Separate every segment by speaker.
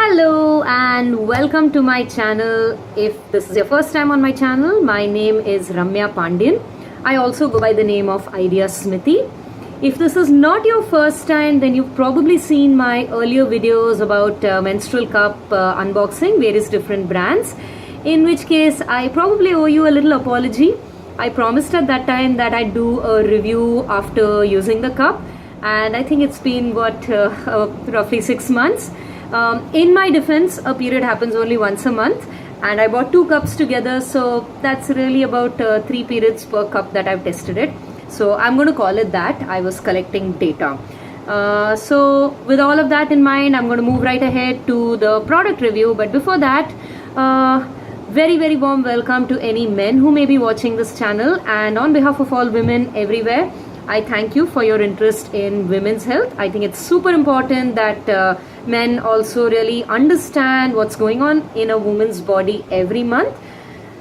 Speaker 1: Hello and welcome to my channel. If this is your first time on my channel, my name is Ramya Pandyan. I also go by the name of Idea Smithy. If this is not your first time, then you've probably seen my earlier videos about menstrual cup unboxing, various different brands, in which case I probably owe you a little apology. I promised at that time that I'd do a review after using the cup, and I think it's been roughly 6 months. In my defense, a period happens only once a month, and I bought 2 cups together, so that's really about 3 periods per cup that I've tested it. So I'm going to call it that. I was collecting data. So with all of that in mind, I'm going to move right ahead to the product review. But before that, very warm welcome to any men who may be watching this channel. And on behalf of all women everywhere, I thank you for your interest in women's health. I think it's super important that men also really understand what's going on in a woman's body every month.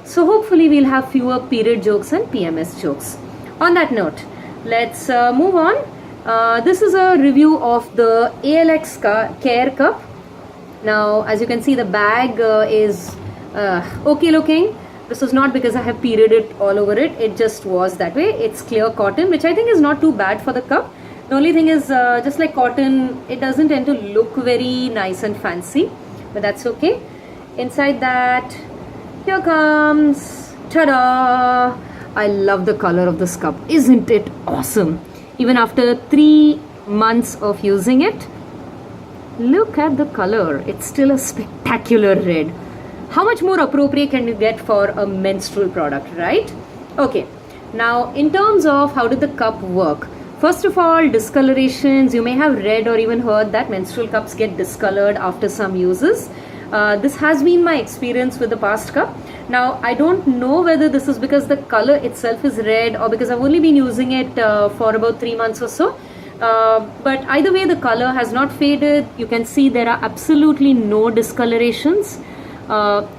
Speaker 1: So hopefully we'll have fewer period jokes and PMS jokes. On that note, let's move on. This is a review of the ALX Care cup. Now, as you can see, the bag is okay looking. This is not because I have perioded all over it. It just was that way. It's clear cotton, which I think is not too bad for the cup. The only thing is, just like cotton, it doesn't tend to look very nice and fancy, but that's okay. Inside that, here comes, ta-da! I love the color of this cup. Isn't it awesome? Even after 3 months of using it, look at the color. It's still a spectacular red. How much more appropriate can you get for a menstrual product, right? Okay, now in terms of how did the cup work? First of all, discolorations. You may have read or even heard that menstrual cups get discolored after some uses. This has been my experience with the past cup. Now, I don't know whether this is because the color itself is red or because I've only been using it for about 3 months or so. But either way, the color has not faded. You can see there are absolutely no discolorations.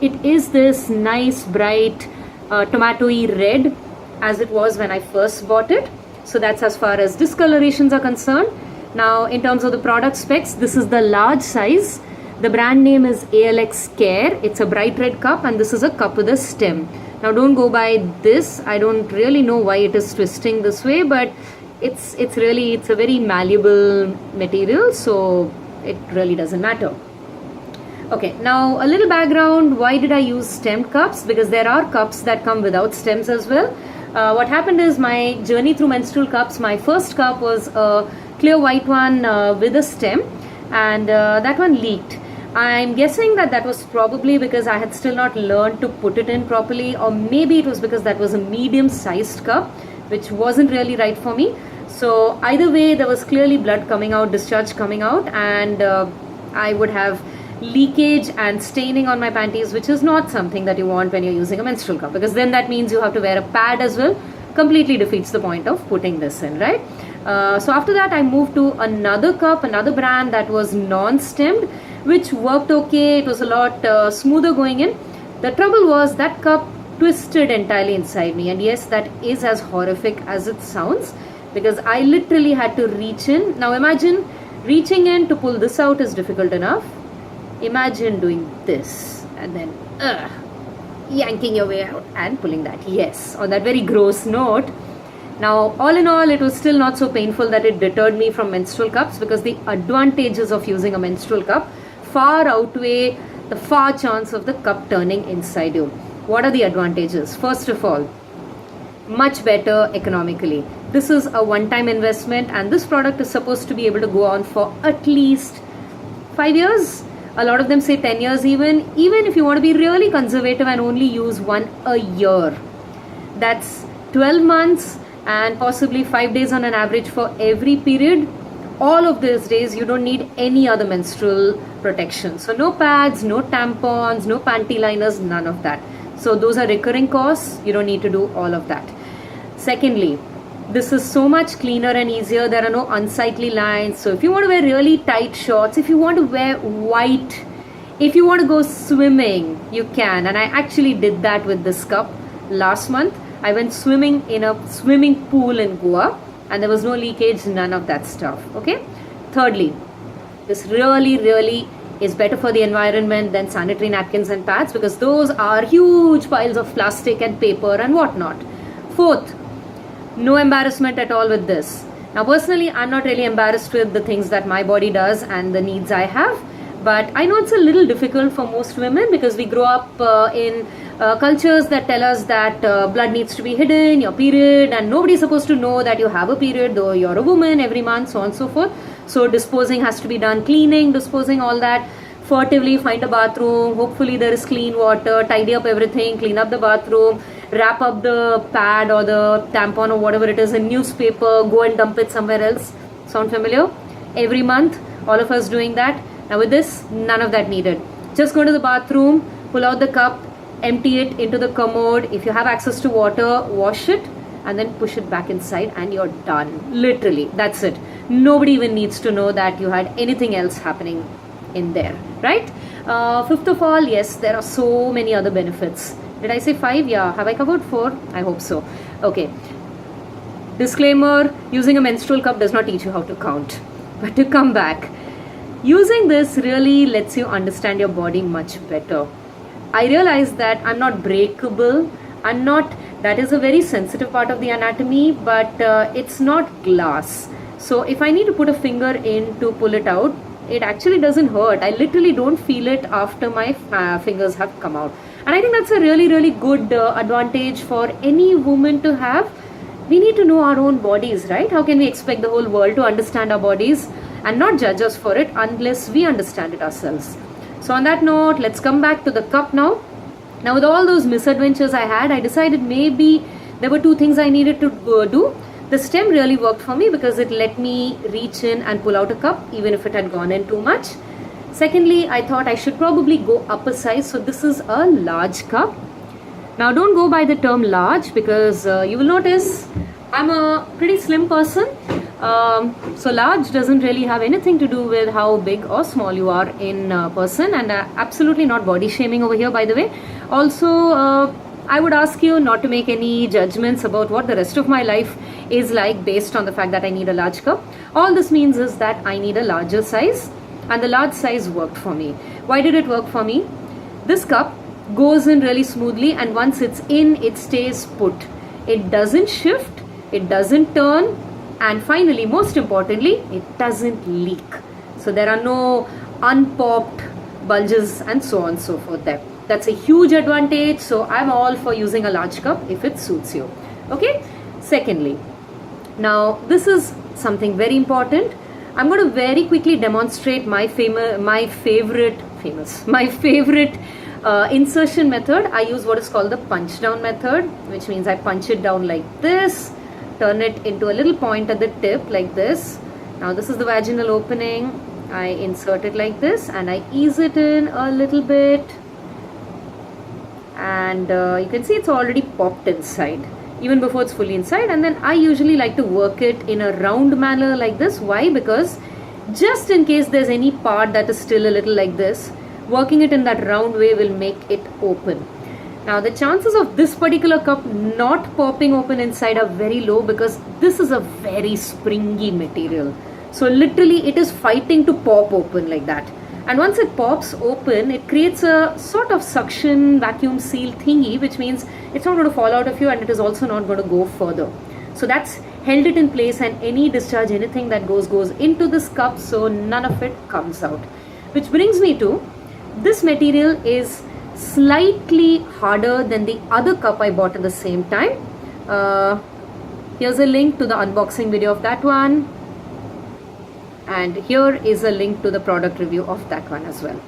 Speaker 1: It is this nice, bright, tomatoey red as it was when I first bought it. So that's as far as discolorations are concerned. Now, in terms of the product specs, this is the large size. The brand name is ALX Care. It's a bright red cup, and this is a cup with a stem. Now, don't go by this. I don't really know why it is twisting this way, but it's a very malleable material, so it really doesn't matter. Okay, now a little background. Why did I use stemmed cups? Because there are cups that come without stems as well. What happened is my journey through menstrual cups, my first cup was a clear white one with a stem, and that one leaked. I'm guessing that was probably because I had still not learned to put it in properly, or maybe it was because that was a medium-sized cup, which wasn't really right for me. So either way, there was clearly blood coming out, discharge coming out, and I would have leakage and staining on my panties, which is not something that you want when you're using a menstrual cup, because then that means you have to wear a pad as well. Completely defeats the point of putting this in, right? So after that, I moved to another cup, another brand that was non-stemmed, which worked okay. It was a lot smoother going in. The trouble was that cup twisted entirely inside me, and yes, that is as horrific as it sounds, because I literally had to reach in. Now imagine reaching in to pull this out is difficult enough. Imagine doing this and then yanking your way out and pulling that. Yes, on that very gross note. Now, all in all, it was still not so painful that it deterred me from menstrual cups, because the advantages of using a menstrual cup far outweigh the far chance of the cup turning inside you. What are the advantages? First of all, much better economically. This is a one-time investment, and this product is supposed to be able to go on for at least 5 years. A lot of them say 10 years even if you want to be really conservative and only use one a year. That's 12 months and possibly 5 days on an average for every period. All of these days, you don't need any other menstrual protection. So no pads, no tampons, no panty liners, none of that. So those are recurring costs. You don't need to do all of that. Secondly, this is so much cleaner and easier. There are no unsightly lines. So if you want to wear really tight shorts, if you want to wear white, if you want to go swimming, you can. And I actually did that with this cup last month. I went swimming in a swimming pool in Goa, and there was no leakage, none of that stuff. Okay. Thirdly, this really is better for the environment than sanitary napkins and pads, because those are huge piles of plastic and paper and whatnot. Fourth, no embarrassment at all with this. Now personally, I'm not really embarrassed with the things that my body does and the needs I have, but I know it's a little difficult for most women because we grow up in cultures that tell us that blood needs to be hidden, your period, and nobody's supposed to know that you have a period, though you're a woman, every month, so on and so forth. So disposing has to be done, cleaning, disposing, all that. Furtively find a bathroom, hopefully there is clean water, tidy up everything, clean up the bathroom, wrap up the pad or the tampon or whatever it is in newspaper, go and dump it somewhere else. Sound familiar? Every month, all of us doing that. Now with this, none of that needed. Just go to the bathroom, pull out the cup, empty it into the commode. If you have access to water, wash it and then push it back inside and you're done. Literally, that's it. Nobody even needs to know that you had anything else happening in there, right? Fifth of all, yes, there are so many other benefits. Did I say 5? Yeah. Have I covered 4? I hope so. Okay. Disclaimer, using a menstrual cup does not teach you how to count. But to come back, using this really lets you understand your body much better. I realize that I'm not breakable. That is a very sensitive part of the anatomy, but it's not glass. So if I need to put a finger in to pull it out, it actually doesn't hurt. I literally don't feel it after my fingers have come out. And I think that's a really, really good advantage for any woman to have. We need to know our own bodies, right? How can we expect the whole world to understand our bodies and not judge us for it unless we understand it ourselves? So on that note, let's come back to the cup now. Now with all those misadventures I had, I decided maybe there were 2 things I needed to do. The stem really worked for me because it let me reach in and pull out a cup even if it had gone in too much. Secondly, I thought I should probably go up a size, so this is a large cup. Now don't go by the term large because you will notice I'm a pretty slim person. So large doesn't really have anything to do with how big or small you are in person, and absolutely not body shaming over here, by the way. Also, I would ask you not to make any judgments about what the rest of my life is like based on the fact that I need a large cup. All this means is that I need a larger size, and the large size worked for me. Why did it work for me? This cup goes in really smoothly, and once it's in, it stays put. It doesn't shift, it doesn't turn, and finally, most importantly, it doesn't leak. So there are no unpopped bulges and so on and so forth there. That's a huge advantage. So I'm all for using a large cup if it suits you. Okay. Secondly, now this is something very important. I'm going to very quickly demonstrate my favorite insertion method. I use what is called the punch down method, which means I punch it down like this, turn it into a little point at the tip like this. Now this is the vaginal opening. I insert it like this and I ease it in a little bit, and you can see it's already popped inside even before it's fully inside. And then I usually like to work it in a round manner like this. Why? Because just in case there's any part that is still a little like this, working it in that round way will make it open. Now the chances of this particular cup not popping open inside are very low because this is a very springy material. So literally it is fighting to pop open like that. And once it pops open, it creates a sort of suction vacuum seal thingy, which means it's not going to fall out of you and it is also not going to go further. So that's held it in place, and any discharge, anything that goes into this cup, so none of it comes out. Which brings me to, this material is slightly harder than the other cup I bought at the same time. Here's a link to the unboxing video of that one, and here is a link to the product review of that one as well.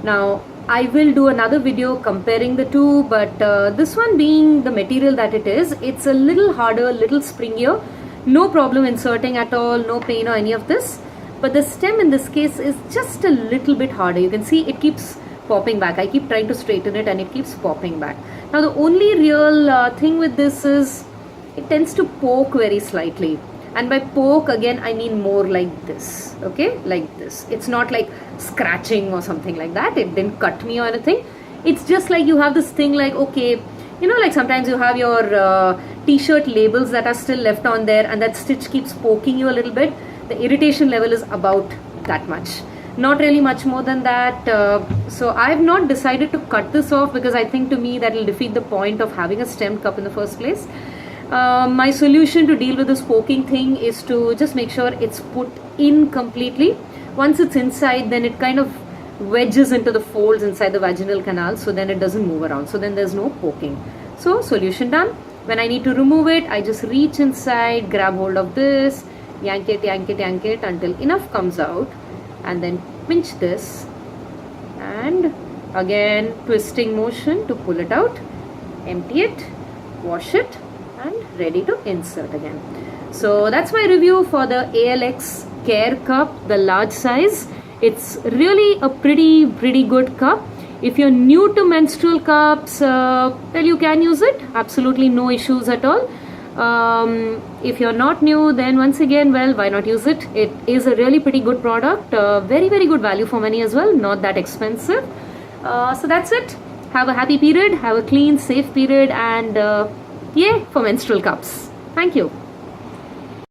Speaker 1: Now I will do another video comparing the two, but this one, being the material that it is, it's a little harder, a little springier, no problem inserting at all, no pain or any of this. But the stem in this case is just a little bit harder. You can see it keeps popping back. I keep trying to straighten it and it keeps popping back. Now the only real thing with this is it tends to poke very slightly. And by poke, again, I mean more like this, okay, like this. It's not like scratching or something like that. It didn't cut me or anything. It's just like you have this thing like, okay, you know, like sometimes you have your t-shirt labels that are still left on there and that stitch keeps poking you a little bit. The irritation level is about that much. not really much more than that. So I've not decided to cut this off because I think to me that will defeat the point of having a stemmed cup in the first place. My solution to deal with this poking thing is to just make sure it's put in completely. Once it's inside, then it kind of wedges into the folds inside the vaginal canal, so then it doesn't move around, so then there's no poking. So solution done. When I need to remove it, I just reach inside, grab hold of this, yank it until enough comes out, and then pinch this, and again twisting motion to pull it out, empty it, wash it, and ready to insert again. So that's my review for the ALX Care cup, the large size. It's really a pretty good cup. If you're new to menstrual cups, well, you can use it. Absolutely no issues at all. If you're not new, then once again, well, why not use it? It is a really pretty good product. Very good value for money as well. Not that expensive. So that's it. Have a happy period. Have a clean, safe period. And yay for menstrual cups. Thank you.